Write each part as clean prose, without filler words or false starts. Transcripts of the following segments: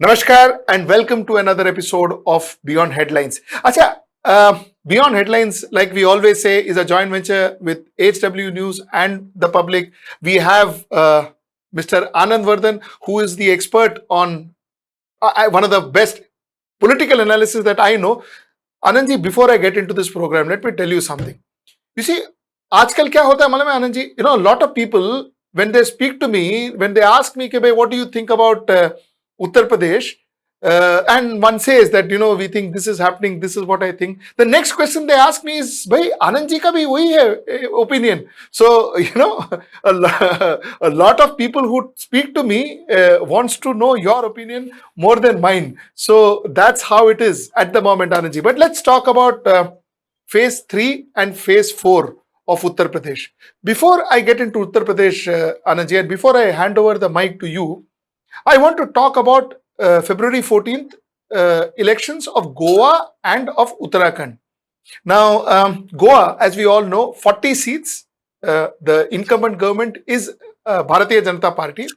Namaskar and welcome to another episode of Beyond Headlines. Acha, Beyond Headlines, like we always say, is a joint venture with HW News and the public. We have Mr. Anand Vardhan, who is the expert on one of the best political analysis that I know. Anandji, before I get into this program, let me tell you something. You see, आजकल क्या होता है मालूम है Anand ji, a lot of people, when they speak to me, when they ask me कि what do you think about Uttar Pradesh, and one says that we think this is happening, this is what I think. The next question they ask me is, भाई आनंद जी का भी वही है opinion. So a lot of people who speak to me wants to know your opinion more than mine. So that's how it is at the moment, Anand ji. But let's talk about phase 3 and phase 4 of Uttar Pradesh. Before I get into Uttar Pradesh, Anand ji, and before I hand over the mic to you, I want to talk about February 14th elections of Goa and of Uttarakhand. Now, Goa, as we all know, 40 seats. The incumbent government is Bharatiya Janata Party.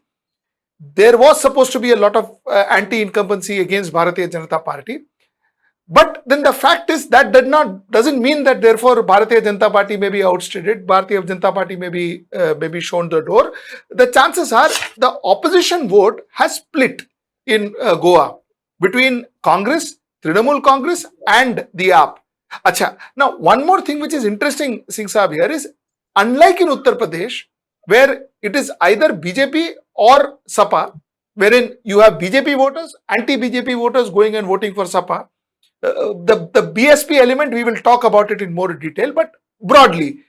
There was supposed to be a lot of anti-incumbency against Bharatiya Janata Party. But then the fact is that doesn't mean that therefore Bharatiya Janata Party may be outstated, Bharatiya Janata Party may be shown the door. The chances are the opposition vote has split in Goa between Congress, Trinamool Congress and the AAP. Acha. Now one more thing which is interesting, Singh Saab, here is, unlike in Uttar Pradesh, where it is either BJP or Sapa, wherein you have BJP voters, anti-BJP voters going and voting for Sapa. The BSP element, we will talk about it in more detail, but broadly,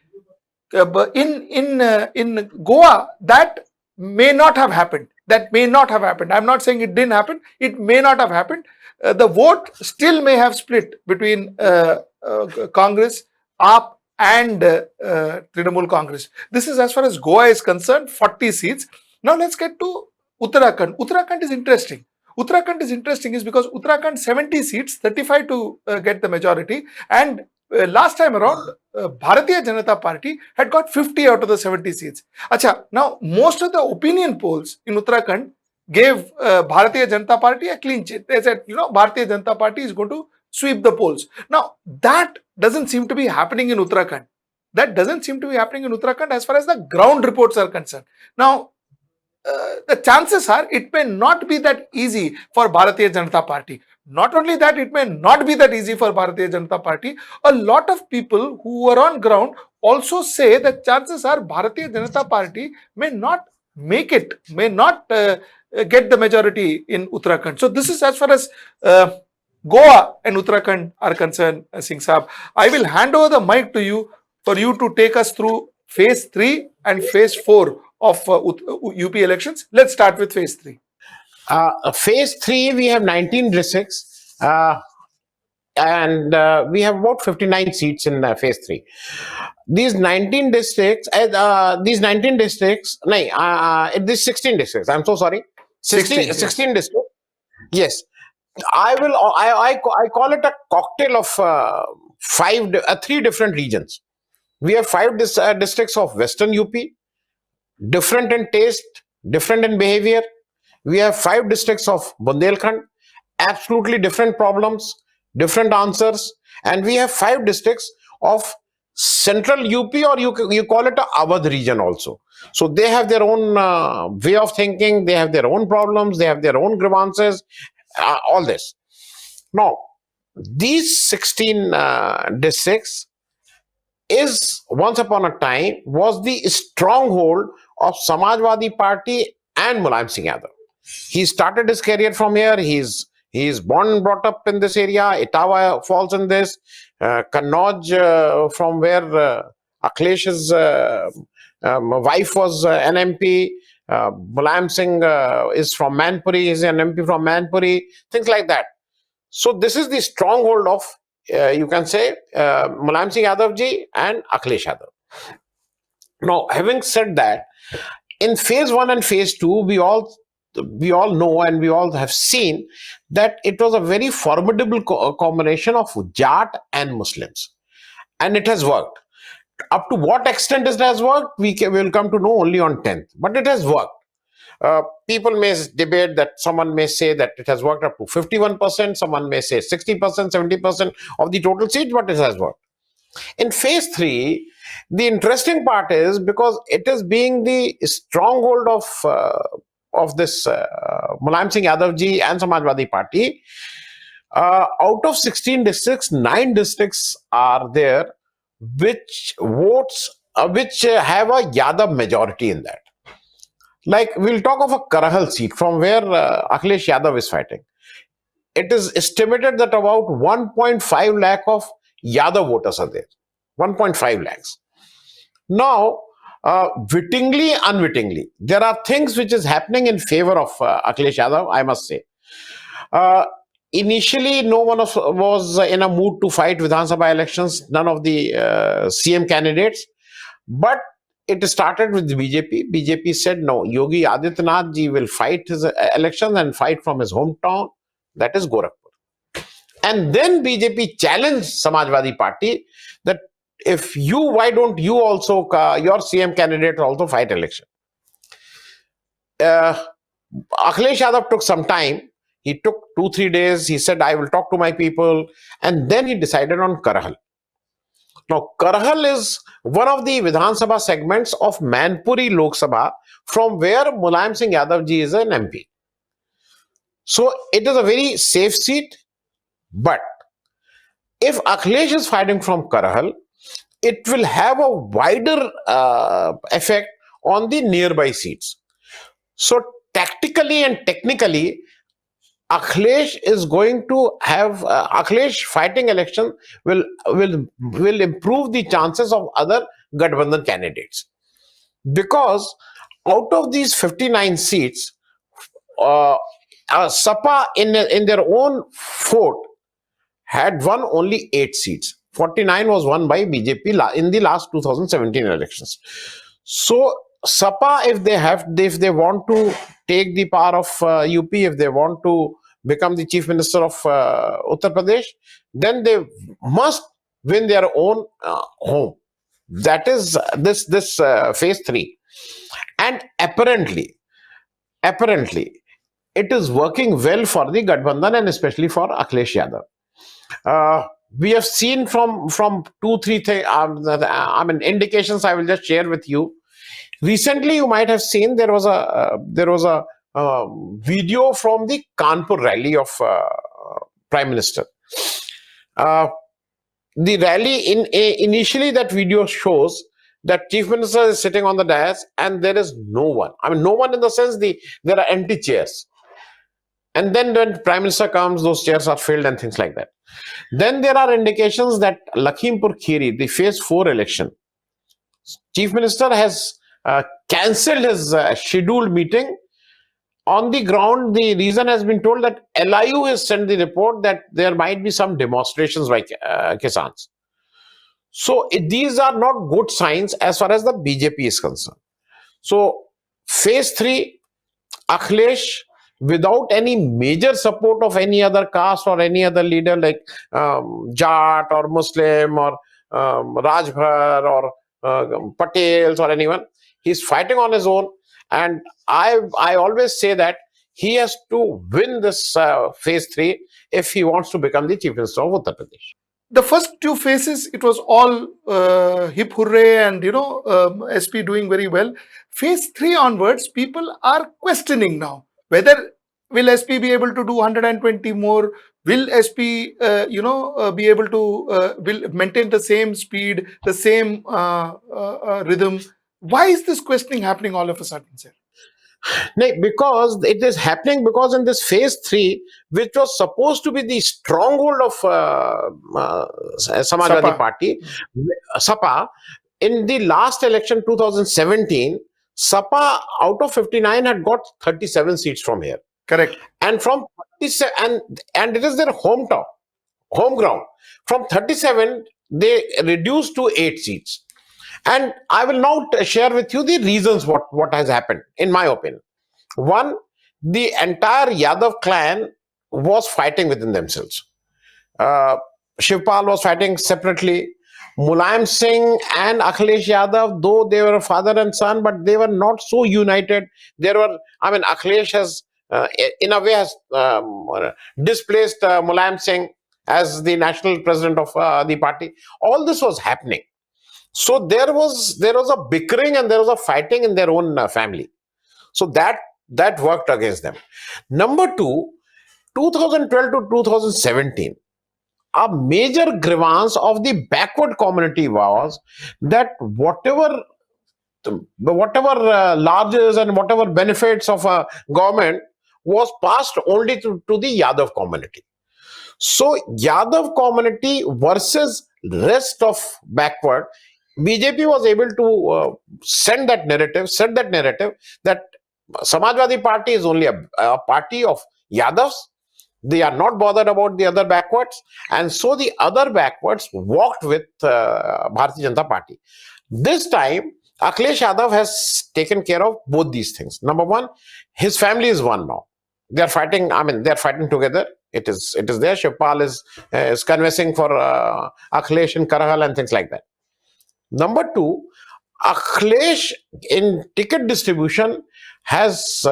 in Goa, that may not have happened. I'm not saying it didn't happen. It may not have happened. The vote still may have split between Congress, AAP and Trinamool Congress. This is as far as Goa is concerned, 40 seats. Now let's get to Uttarakhand. Uttarakhand is interesting. Uttarakhand is interesting is because Uttarakhand 70 seats, 35 to get the majority, and last time around Bharatiya Janata Party had got 50 out of the 70 seats. Acha, now most of the opinion polls in Uttarakhand gave Bharatiya Janata Party a clean sheet. They said, Bharatiya Janata Party is going to sweep the polls. Now that doesn't seem to be happening in Uttarakhand. As far as the ground reports are concerned. Now, the chances are it may not be that easy for Bharatiya Janata Party. Not only that, it may not be that easy for Bharatiya Janata Party. A lot of people who are on ground also say that chances are Bharatiya Janata Party may not make it, may not get the majority in Uttarakhand. So this is as far as Goa and Uttarakhand are concerned, Singh Saab. I will hand over the mic to you for you to take us through phase 3 and phase 4 of UP elections. Let's start with phase 3. Phase 3, we have 19 districts and we have about 59 seats in phase 3. These 19 districts, these 16 districts, I'm so sorry. 16 districts. Yes. I call it a cocktail of 3 different regions. We have 5 districts of Western UP, different in taste, different in behavior. We have 5 districts of Bundelkhand, absolutely different problems, different answers. And we have 5 districts of Central UP, or you call it a Awadh region also. So they have their own way of thinking, they have their own problems, they have their own grievances, all this. Now, these 16 districts is once upon a time was the stronghold of Samajwadi Party and Mulayam Singh Yadav. He started his career from here. He's born and brought up in this area. Etawah falls in this. Kannauj, from where Akhlesh's wife was an MP. Mulayam Singh is from Manpuri. He's an MP from Manpuri. Things like that. So this is the stronghold of you can say Mulayam Singh Yadav ji and Akhilesh Yadav. Now, having said that, in phase 1 and phase 2, we all know and we all have seen that it was a very formidable combination of Jat and Muslims, and it has worked. Up to what extent it has worked, we will come to know only on 10th, but it has worked. People may debate that, someone may say that it has worked up to 51%, someone may say 60%, 70% of the total seats, but it has worked. In phase 3, the interesting part is because it is being the stronghold of this Mulayam Singh Yadav ji and Samajwadi Party. Out of 16 districts, 9 districts are there which have a Yadav majority in that. Like, we'll talk of a Karahal seat from where Akhilesh Yadav is fighting. It is estimated that about 1.5 lakh of Yadav voters are there. 1.5 lakhs. Now, wittingly, unwittingly, there are things which is happening in favor of Akhilesh Yadav, I must say. Initially, no one was in a mood to fight Vidhan Sabha elections, none of the CM candidates. But it started with the BJP. BJP said, no, Yogi Adityanath ji will fight his elections and fight from his hometown, that is Gorakhpur. And then BJP challenged Samajwadi Party that why don't you also, your CM candidate also fight election? Akhilesh Yadav took some time. He took 2-3 days. He said, I will talk to my people. And then he decided on Karahal. Now, Karahal is one of the Vidhan Sabha segments of Manpuri Lok Sabha, from where Mulayam Singh Yadav ji is an MP. So, it is a very safe seat. But if Akhilesh is fighting from Karahal, it will have a wider effect on the nearby seats. So, tactically and technically, Akhilesh is going to have Akhilesh fighting election will improve the chances of other Gathbandhan candidates, because out of these 59 seats, Sapa in their own fort had won only 8 seats. 49 was won by BJP in the last 2017 elections. So Sapa, if they want to take the power of UP, if they want to become the chief minister of Uttar Pradesh, then they must win their own home. That is this phase 3. And apparently, it is working well for the Gathbandhan and especially for Akhilesh Yadav. We have seen from 2-3 things, indications I will just share with you. Recently, you might have seen there was a video from the Kanpur rally of Prime Minister. The rally, initially that video shows that Chief Minister is sitting on the dais and there is no one. No one in the sense there are empty chairs. And then when Prime Minister comes, those chairs are filled and things like that. Then there are indications that Lakhimpur Kheri, the phase 4 election, Chief Minister has cancelled his scheduled meeting. On the ground, the reason has been told that LIU has sent the report that there might be some demonstrations by Kisans. So these are not good signs as far as the BJP is concerned. So phase 3, Akhilesh, without any major support of any other caste or any other leader like Jat or Muslim or Rajbhar or Patels or anyone, he's fighting on his own. And I always say that he has to win this phase 3 if he wants to become the Chief Minister of Uttar Pradesh. The first 2 phases, it was all hip hooray and, SP doing very well. Phase 3 onwards, people are questioning now whether will SP be able to do 120 more? Will SP, be able to will maintain the same speed, the same rhythm? Why is this questioning happening all of a sudden, sir? No, because it is happening because in this phase 3, which was supposed to be the stronghold of Samajwadi Party, Sapa, in the last election 2017, Sapa out of 59 had got 37 seats from here. Correct. And from 37, and it is their home ground. From 37, they reduced to 8 seats. And I will now share with you the reasons what has happened, in my opinion. One, the entire Yadav clan was fighting within themselves. Shivpal was fighting separately. Mulayam Singh and Akhilesh Yadav, though they were father and son, but they were not so united. There were, I mean, Akhilesh has, in a way, has displaced Mulayam Singh as the national president of the party. All this was happening. So there was a bickering and there was a fighting in their own family. So that worked against them. Number two, 2012 to 2017, a major grievance of the backward community was that whatever larges and whatever benefits of a government was passed only to the Yadav community. So Yadav community versus rest of backward, BJP was able to set that narrative that Samajwadi Party is only a party of Yadavs. They are not bothered about the other backwards, and so the other backwards walked with Bharatiya Janata Party. This time, Akhilesh Yadav has taken care of both these things. Number one, his family is one now. They are fighting. I mean, they are fighting together. It is there. Shivpal is conversing for Akhilesh and Karahal and things like that. Number two, Akhilesh in ticket distribution is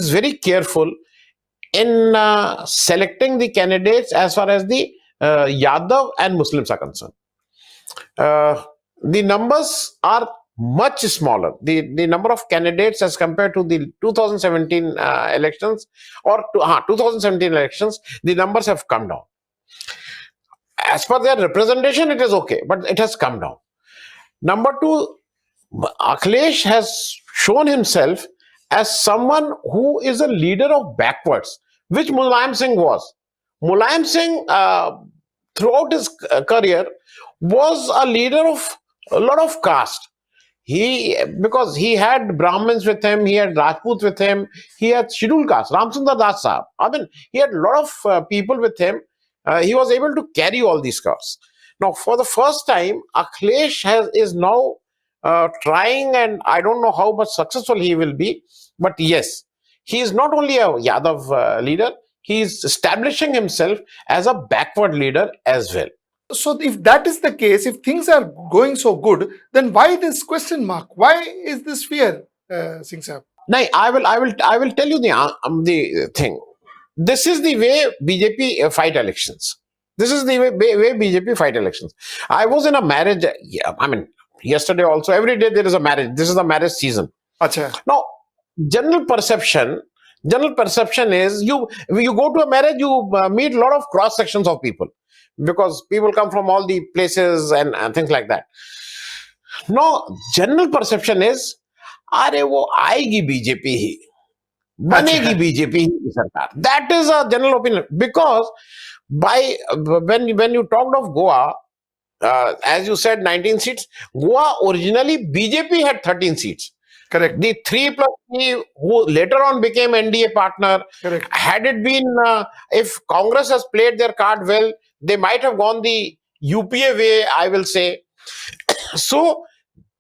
very careful in selecting the candidates as far as the Yadav and Muslims are concerned. The numbers are much smaller. The number of candidates as compared to the 2017 elections or 2017 elections, the numbers have come down. As per their representation, it is okay, but it has come down. Number two, Akhilesh has shown himself as someone who is a leader of backwards, which Mulayam Singh was. Mulayam Singh, throughout his career, was a leader of a lot of caste. Because he had Brahmins with him, he had Rajput with him, he had scheduled caste, Ramsundar Das Sahab. I mean, he had a lot of people with him. He was able to carry all these castes. Now, for the first time, Akhilesh is now trying, and I don't know how much successful he will be, but yes, he is not only a Yadav leader, he is establishing himself as a backward leader as well. So if that is the case, if things are going so good, then why this question mark? Why is this fear, Singh Sahab? No, I will tell you the thing. This is the way BJP fight elections. This is the way BJP fight elections. I was in a marriage. I mean, yesterday also. Every day there is a marriage. This is the marriage season. Achha. Now, general perception is you go to a marriage, you meet a lot of cross sections of people, because people come from all the places and things like that. No, general perception is, अरे वो आएगी BJP ही, बनेगी BJP ही की सरकार. That is a general opinion, because when you talked of Goa, as you said, 19 seats. Goa originally BJP had 13 seats. Correct. The 3+3 who later on became NDA partner. Correct. Had it been, if Congress has played their card well, they might have gone the UPA way, I will say. So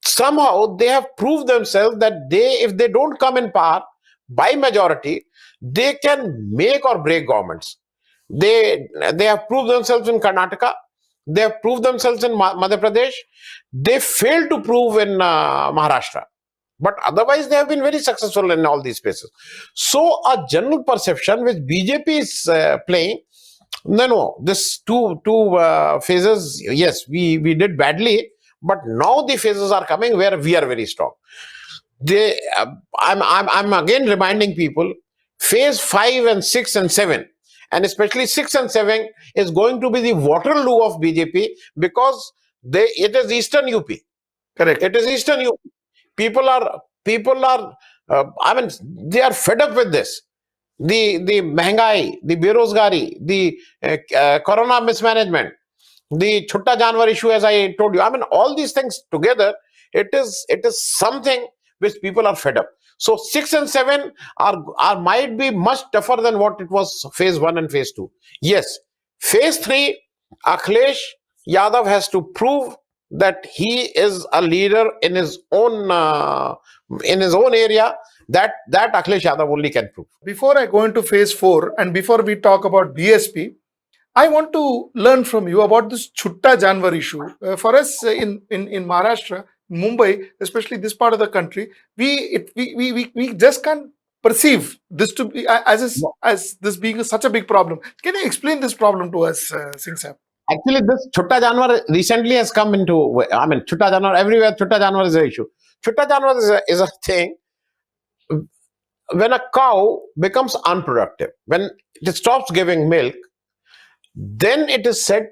somehow they have proved themselves that if they don't come in power by majority, they can make or break governments. They have proved themselves in Karnataka. They have proved themselves in Madhya Pradesh. They failed to prove in Maharashtra. But otherwise, they have been very successful in all these places. So a general perception which BJP is playing, no, this two phases, yes, we did badly, but now the phases are coming where we are very strong. I'm again reminding people, phase 5 and 6 and 7, and especially 6 and 7 is going to be the Waterloo of BJP, because it is Eastern UP. Correct. It is Eastern UP. People are, I mean, they are fed up with this. The mehengai, the berozgari, the corona mismanagement, the chutta janwar issue, as I told you. I mean, all these things together, it is something which people are fed up. So 6 and 7 are might be much tougher than what it was phase 1 and phase 2. Yes, phase 3, Akhilesh Yadav has to prove that he is a leader in his own area. That Akhilesh Yadav only can prove. Before I go into phase 4 and before we talk about BSP, I want to learn from you about this Chutta Janwar issue. For us in Maharashtra, Mumbai, especially this part of the country, we just can't perceive this to be as this being such a big problem. Can you explain this problem to us, Singh Sahib? Actually, this Chutta Janwar recently has come into, I mean, Chutta Janwar, everywhere Chutta Janwar is an issue. Chutta Janwar is a thing when a cow becomes unproductive, when it stops giving milk, then it is said,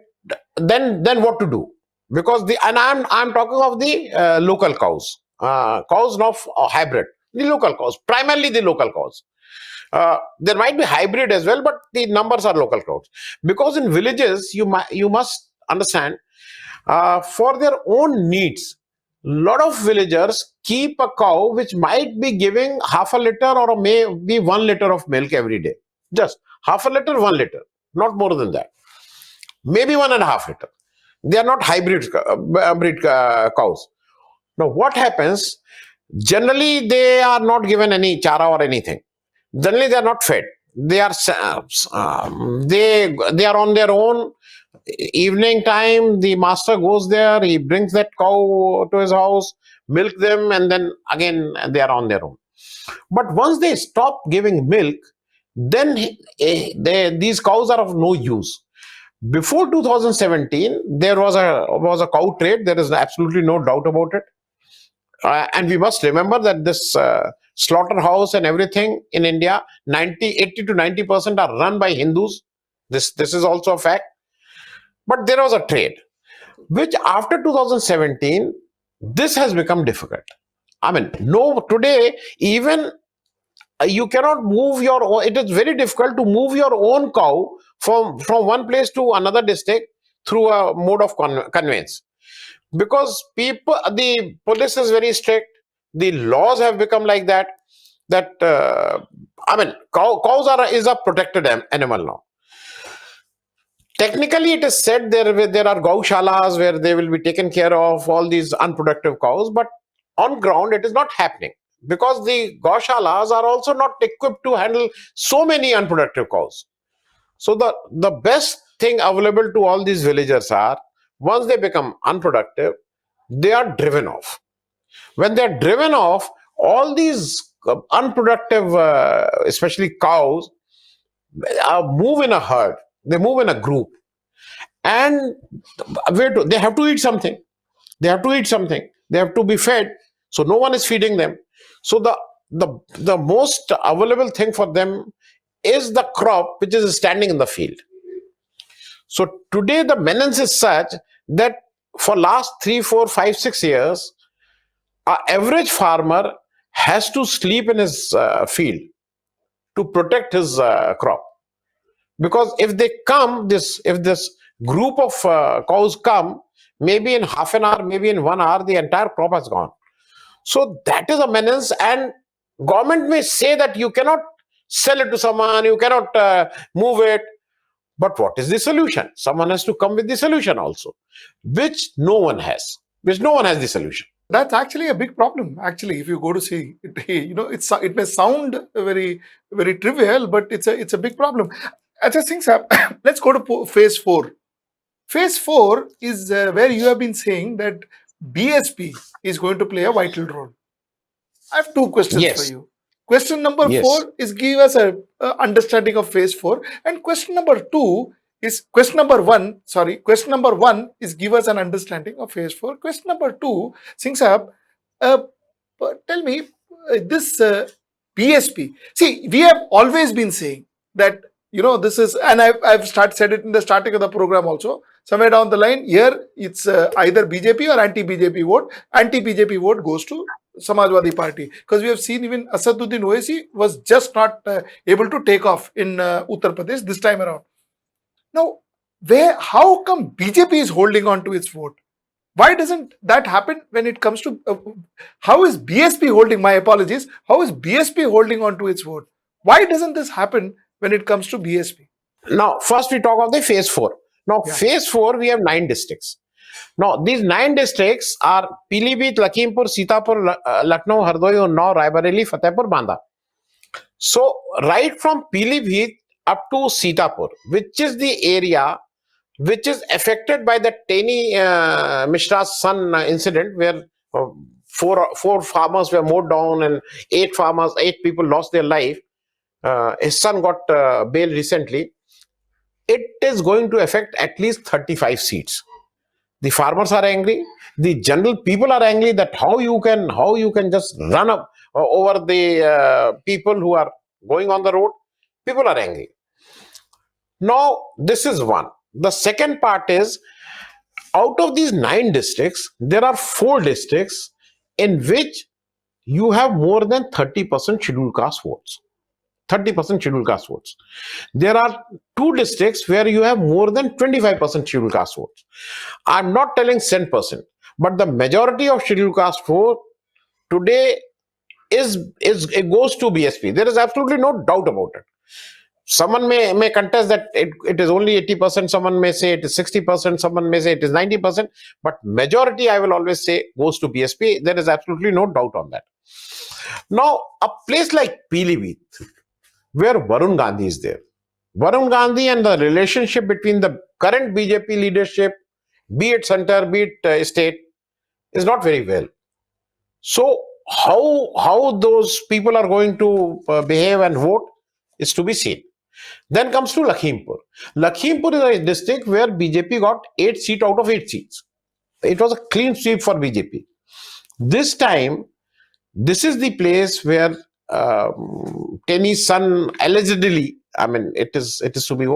then what to do? Because and I'm talking of the local cows, cows not hybrid, the local cows, primarily the local cows. There might be hybrid as well, but the numbers are local cows. Because in villages, you must understand, for their own needs, lot of villagers keep a cow which might be giving half a liter or maybe 1 liter of milk every day. Just half a liter, 1 liter, not more than that. Maybe 1.5 liter. They are not hybrid breed cows. Now, what happens? Generally, they are not given any chara or anything. Generally, they are not fed. They are they are on their own. Evening time, the master goes there. He brings that cow to his house, milk them, and then again they are on their own. But once they stop giving milk, then these cows are of no use. Before 2017, there was a cow trade. There is absolutely no doubt about it. And we must remember that this slaughterhouse and everything in India, 80 to 90% are run by Hindus. This is also a fact. But there was a trade, which after 2017, this has become difficult. I mean, no, today, even you cannot move your own, it is very difficult to move your own cow from one place to another district through a mode of conveyance. Because the police is very strict, the laws have become like that, I mean, cows is a protected animal now. Technically, it is said there are gaushalas where they will be taken care of, all these unproductive cows, but on ground it is not happening because the gaushalas are also not equipped to handle so many unproductive cows. So the best thing available to all these villagers are, once they become unproductive, they are driven off. When they are driven off, all these unproductive, especially cows, move in a herd. They move in a group, and they have to eat something. They have to eat something. They have to be fed. So no one is feeding them. So the most available thing for them is the crop which is standing in the field. So today the menace is such that for last 3, 4, 5, 6 years, an average farmer has to sleep in his field to protect his crop. Because if this group of cows come, maybe in half an hour, maybe in 1 hour, the entire crop has gone. So that is a menace, and government may say that you cannot sell it to someone, you cannot move it. But what is the solution? Someone has to come with the solution also, which no one has the solution. That's actually a big problem. Actually, if you go to see it, it may sound very, very trivial, but it's a big problem. Achha Singh Sahab, let's go to phase 4. Phase 4 is where you have been saying that BSP is going to play a vital role. I have 2 questions for you. Question number 4 is give us a understanding of phase 4, and question number 1 is give us an understanding of phase 4. Question number 2, Singh Sahab, tell me this BSP. See, we have always been saying that this is, and I've said it in the starting of the program also. Somewhere down the line, here it's either BJP or anti-BJP vote. Anti-BJP vote goes to Samajwadi Party, because we have seen even Asaduddin Owaisi was just not able to take off in Uttar Pradesh this time around. Now, how come BJP is holding on to its vote? Why doesn't that happen when it comes to how is BSP holding? My apologies. How is BSP holding on to its vote? Why doesn't this happen when it comes to BSP? Now, first we talk of the phase 4. Now, phase 4, we have 9 districts. Now, these 9 districts are Pilibhit, Lakhimpur, Sitapur, Lucknow, Hardoi, Unnao, Raebareli, Fatehpur, Banda. So, right from Pilibhit up to Sitapur, which is the area which is affected by the Teni Mishra's son incident, where four farmers were mowed down and eight people lost their life. His son got bail recently. It is going to affect at least 35 seats. The farmers are angry. The general people are angry that how you can just run up over the people who are going on the road. People are angry. Now, this is one. The second part is, out of these 9 districts, there are 4 districts in which you have more than 30% scheduled caste votes. 30% scheduled caste votes. There are 2 districts where you have more than 25% scheduled caste votes. I'm not telling 10%, but the majority of scheduled caste vote today it goes to BSP. There is absolutely no doubt about it. Someone may contest that it is only 80%, someone may say it is 60%, someone may say it is 90%, but majority, I will always say, goes to BSP. There is absolutely no doubt on that. Now, a place like Pilibhit, where Varun Gandhi is there. Varun Gandhi and the relationship between the current BJP leadership, be it center, be it state, is not very well. So, how those people are going to behave and vote is to be seen. Then comes to Lakhimpur. Lakhimpur is a district where BJP got 8 seats out of 8 seats. It was a clean sweep for BJP. This time, this is the place where Teni's son allegedly, I mean, it is to be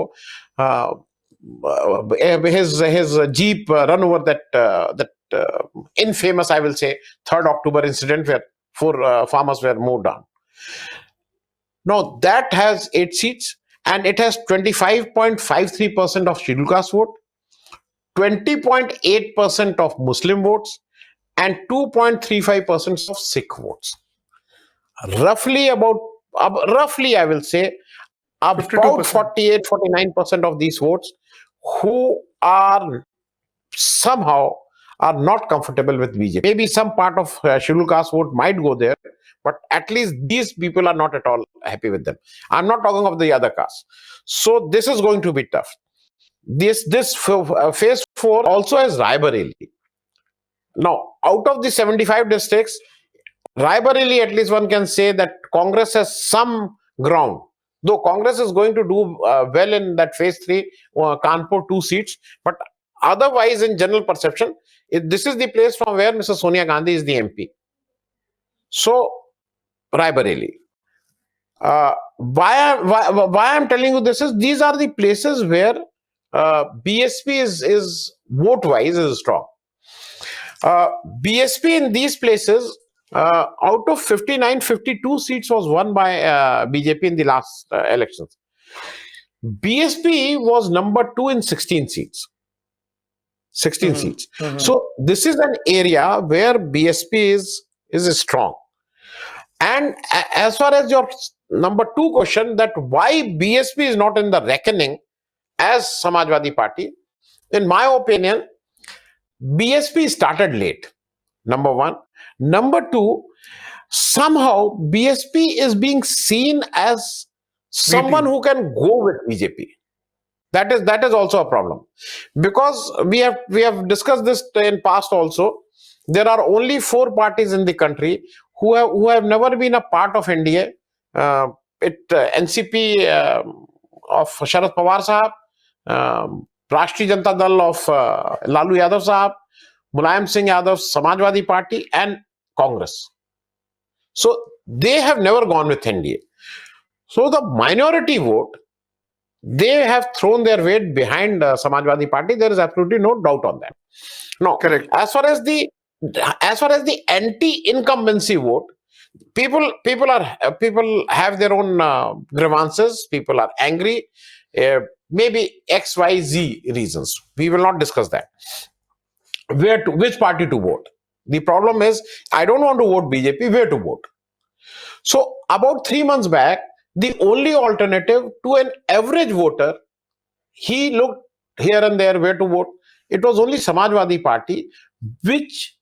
his jeep run over that infamous, I will say, 3rd October incident where 4 farmers were mowed down. Now, that has 8 seats and it has 25.53% of scheduled caste vote, 20.8% of Muslim votes, and 2.35% of Sikh votes. Roughly, I will say, about 48-49% of these votes who are somehow are not comfortable with BJP. Maybe some part of scheduled caste vote might go there, but at least these people are not at all happy with them. I'm not talking of the other castes. So this is going to be tough. This phase 4 also has Raebareli. Now, out of the 75 districts, Raebareli, at least one can say that Congress has some ground. Though Congress is going to do well in that phase 3, Kanpur 2 seats, but otherwise, in general perception, this is the place from where Mrs. Sonia Gandhi is the MP. So, Raebareli. Why I'm telling you this is, these are the places where BSP is vote-wise is strong. BSP in these places, out of 59, 52 seats was won by BJP in the last elections. BSP was number 2 in 16 seats. 16 seats. So this is an area where BSP is strong. And as far as your number 2 question, that why BSP is not in the reckoning as Samajwadi Party, in my opinion, BSP started late, number 1. Number 2, somehow BSP is being seen as someone who can go with BJP. That is also a problem, because we have discussed this in past also. There are only 4 parties in the country who have never been a part of NDA. NCP of Sharad Pawar Sahab, Rashtriya Janata Dal of Lalu Yadav Sahab, Mulayam Singh Yadav Samajwadi Party, and Congress. So they have never gone with NDA. So the minority vote, they have thrown their weight behind Samajwadi Party. There is absolutely no doubt on that. Now, correct. As far as the anti-incumbency vote, people have their own grievances. People are angry. Maybe X, Y, Z reasons. We will not discuss that. Which party to vote? The problem is, I don't want to vote BJP. Where to vote? So about 3 months back, the only alternative to an average voter, he looked here and there where to vote. It was only Samajwadi Party, which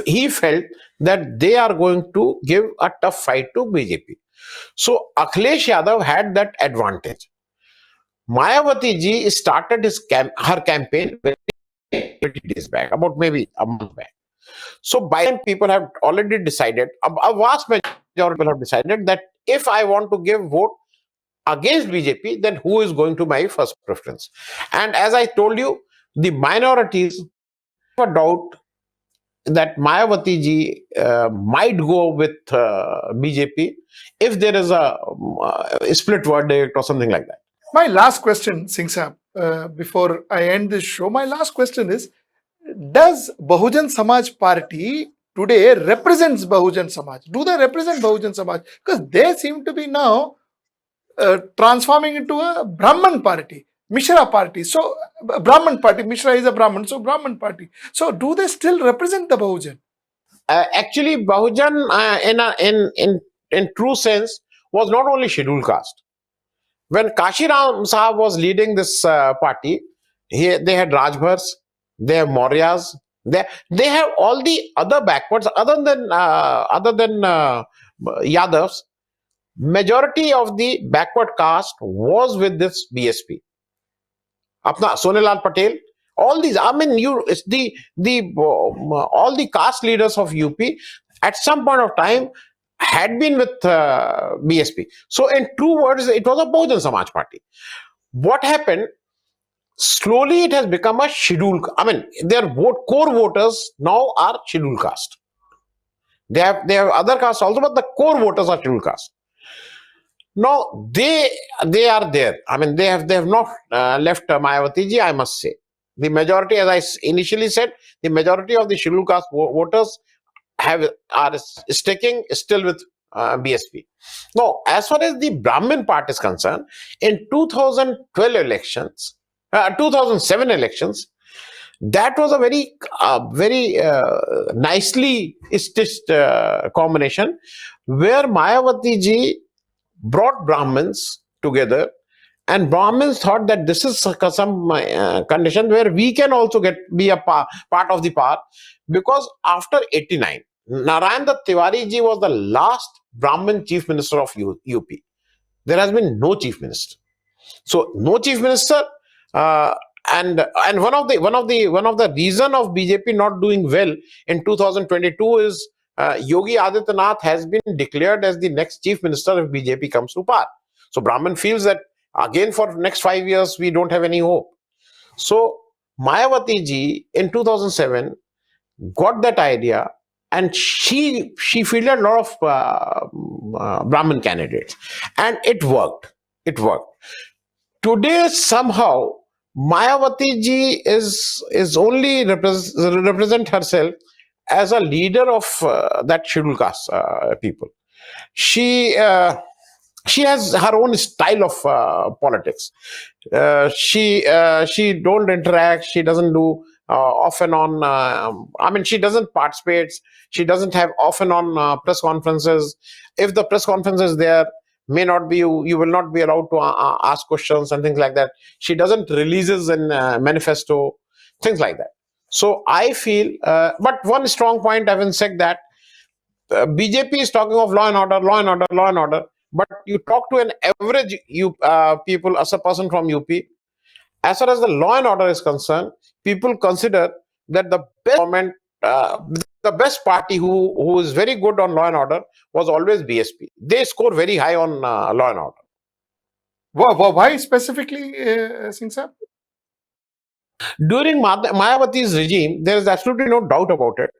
he felt that they are going to give a tough fight to BJP. So Akhilesh Yadav had that advantage. Mayawati ji started her campaign very 30 days back, about maybe a month back. So by then, people have already decided, a vast majority of people have decided that if I want to give vote against BJP, then who is going to my first preference? And as I told you, the minorities have a doubt that Mayawati ji might go with BJP if there is a split verdict or something like that. My last question, Singh Saab, before I end this show, my last question is, does Bahujan Samaj Party today represents Bahujan Samaj? Do they represent Bahujan Samaj? Because they seem to be now transforming into a Brahman party, Mishra party. So Brahman party, Mishra is a Brahman, so Brahman party. So do they still represent the Bahujan? Actually, Bahujan, in true sense, was not only scheduled caste. When Kashiram Sahab was leading this party, they had Rajbhars, they have Mauryas, they have all the other backwards other than Yadavs. Majority of the backward caste was with this BSP. Apna Sonilal Patel, all these. I mean, it's all the caste leaders of UP at some point of time had been with BSP. So, in true words, it was a Bahujan Samaj party. What happened? Slowly, it has become a scheduled. I mean, their core voters now are scheduled caste. They have other castes also, but the core voters are scheduled caste. No, they are there. I mean, they have not left Mayawati ji, I must say. The majority, as I initially said, the majority of the scheduled caste voters are sticking still with BSP. Now, as far as the Brahmin part is concerned, in 2012 elections, 2007 elections, that was a very nicely stitched combination where Mayawati ji brought Brahmins together, and Brahmins thought that this is some condition where we can also be a part of the power, because after 89, Narayan Dutt Tiwari ji was the last Brahmin chief minister of UP. There has been no chief minister. So no chief minister, and one of the reason of BJP not doing well in 2022 is Yogi Adityanath has been declared as the next chief minister if BJP comes to power. So Brahman feels that again for next 5 years we don't have any hope. So Mayawati ji in 2007 got that idea, and she fielded a lot of Brahmin candidates, and it worked. It worked. Today, somehow, Mayawati ji is only represent herself as a leader of that scheduled caste people. She has her own style of politics. She don't interact. She doesn't do off and on. I mean, she doesn't participate. She doesn't have off and on press conferences. If the press conference is there, may not be you will not be allowed to ask questions and things like that. She doesn't releases in manifesto, things like that. So I feel, but one strong point, having said that, BJP is talking of law and order, law and order, law and order. But you talk to an average people as a person from UP, as far as the law and order is concerned, people consider that the best government, the best party who is very good on law and order was always BSP. They score very high on law and order. Why specifically, Singh Saab? During Mayawati's regime, there is absolutely no doubt about it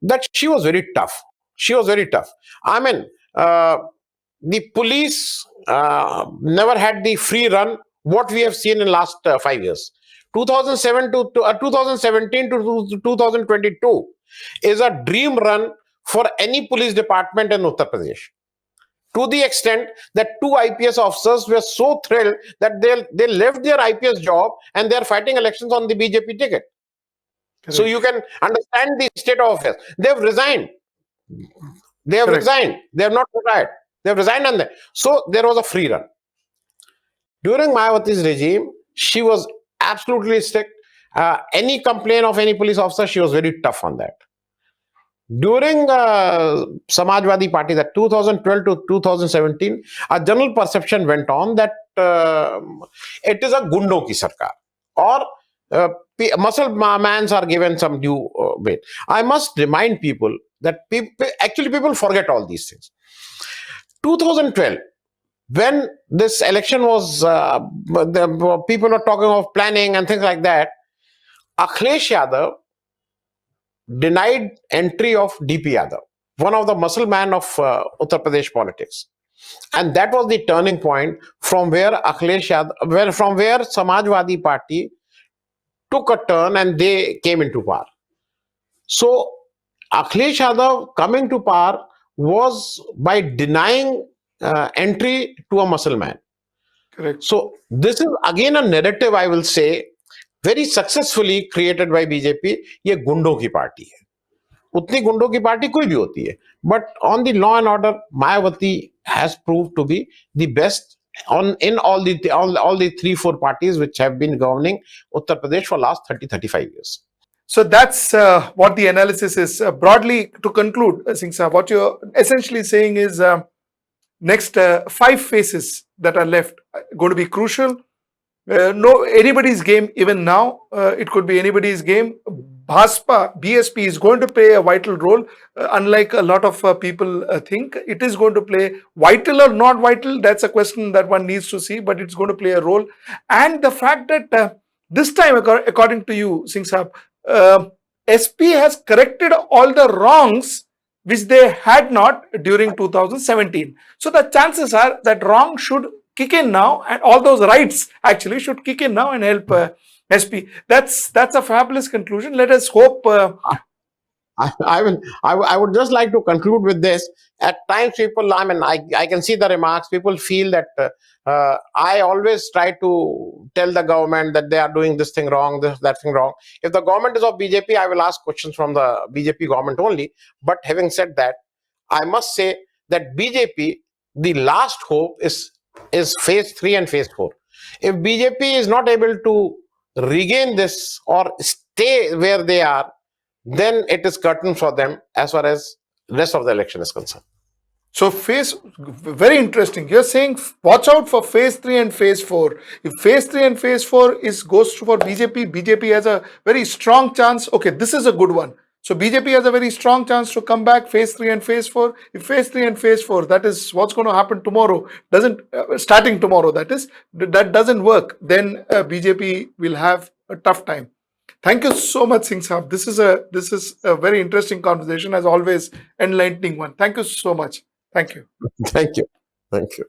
that she was very tough. She was very tough. I mean, the police never had the free run what we have seen in last 5 years. 2007 to 2017 to 2022 is a dream run for any police department in Uttar Pradesh. To the extent that 2 IPS officers were so thrilled that they left their IPS job and they are fighting elections on the BJP ticket. Correct. So you can understand the state of affairs. They have resigned. They have Correct. Resigned. They have not retired. They have resigned, and so there was a free run. During Mayawati's regime, she was absolutely strict. Any complaint of any police officer, she was very tough on that. During Samajwadi Party, that 2012 to 2017, a general perception went on that it is a gundo ki sarkar, or Mussalmans are given some due weight. I must remind people that people forget all these things. 2012, when this election was, people were talking of planning and things like that, Akhilesh Yadav denied entry of DP Yadav, one of the muscle man of Uttar Pradesh politics. And that was the turning point from where Akhilesh Yadav, from where Samajwadi Party took a turn and they came into power. So Akhilesh Yadav coming to power was by denying entry to a muscle man. Correct. So this is again a narrative, I will say, very successfully created by BJP. ये गुंडों की party है, उतनी गुंडों की party कोई भी होती है, but on the law and order, Mayawati has proved to be the best in all the 3-4 parties which have been governing Uttar Pradesh for last 30-35 years. So that's what the analysis is. Broadly, to conclude, Singh Saab, what you're essentially saying is next 5 phases that are left going to be crucial. No, anybody's game even now. It could be anybody's game. BSP is going to play a vital role, unlike a lot of people think. It is going to play vital or not vital. That's a question that one needs to see, but it's going to play a role. And the fact that this time, according to you, Singh Saab, SP has corrected all the wrongs which they had not during 2017. So the chances are that wrong should kick in now, and all those rights actually should kick in now and help SP. That's a fabulous conclusion. Let us hope. I would just like to conclude with this. At times, people, I can see the remarks. People feel that I always try to tell the government that they are doing this thing wrong, that thing wrong. If the government is of BJP, I will ask questions from the BJP government only. But having said that, I must say that BJP, the last hope is phase 3 and phase 4. If BJP is not able to regain this or stay where they are, then it is curtain for them as far as rest of the election is concerned. So very interesting. You're saying watch out for phase 3 and phase 4. If phase 3 and phase 4 goes for BJP, BJP has a very strong chance. Okay, this is a good one. So BJP has a very strong chance to come back, phase 3 and phase 4. If phase 3 and phase 4, that is what's going to happen tomorrow, starting tomorrow, that doesn't work, then BJP will have a tough time. Thank you so much, Singh Saab. This is a very interesting conversation, as always, enlightening one. Thank you so much. Thank you. Thank you. Thank you.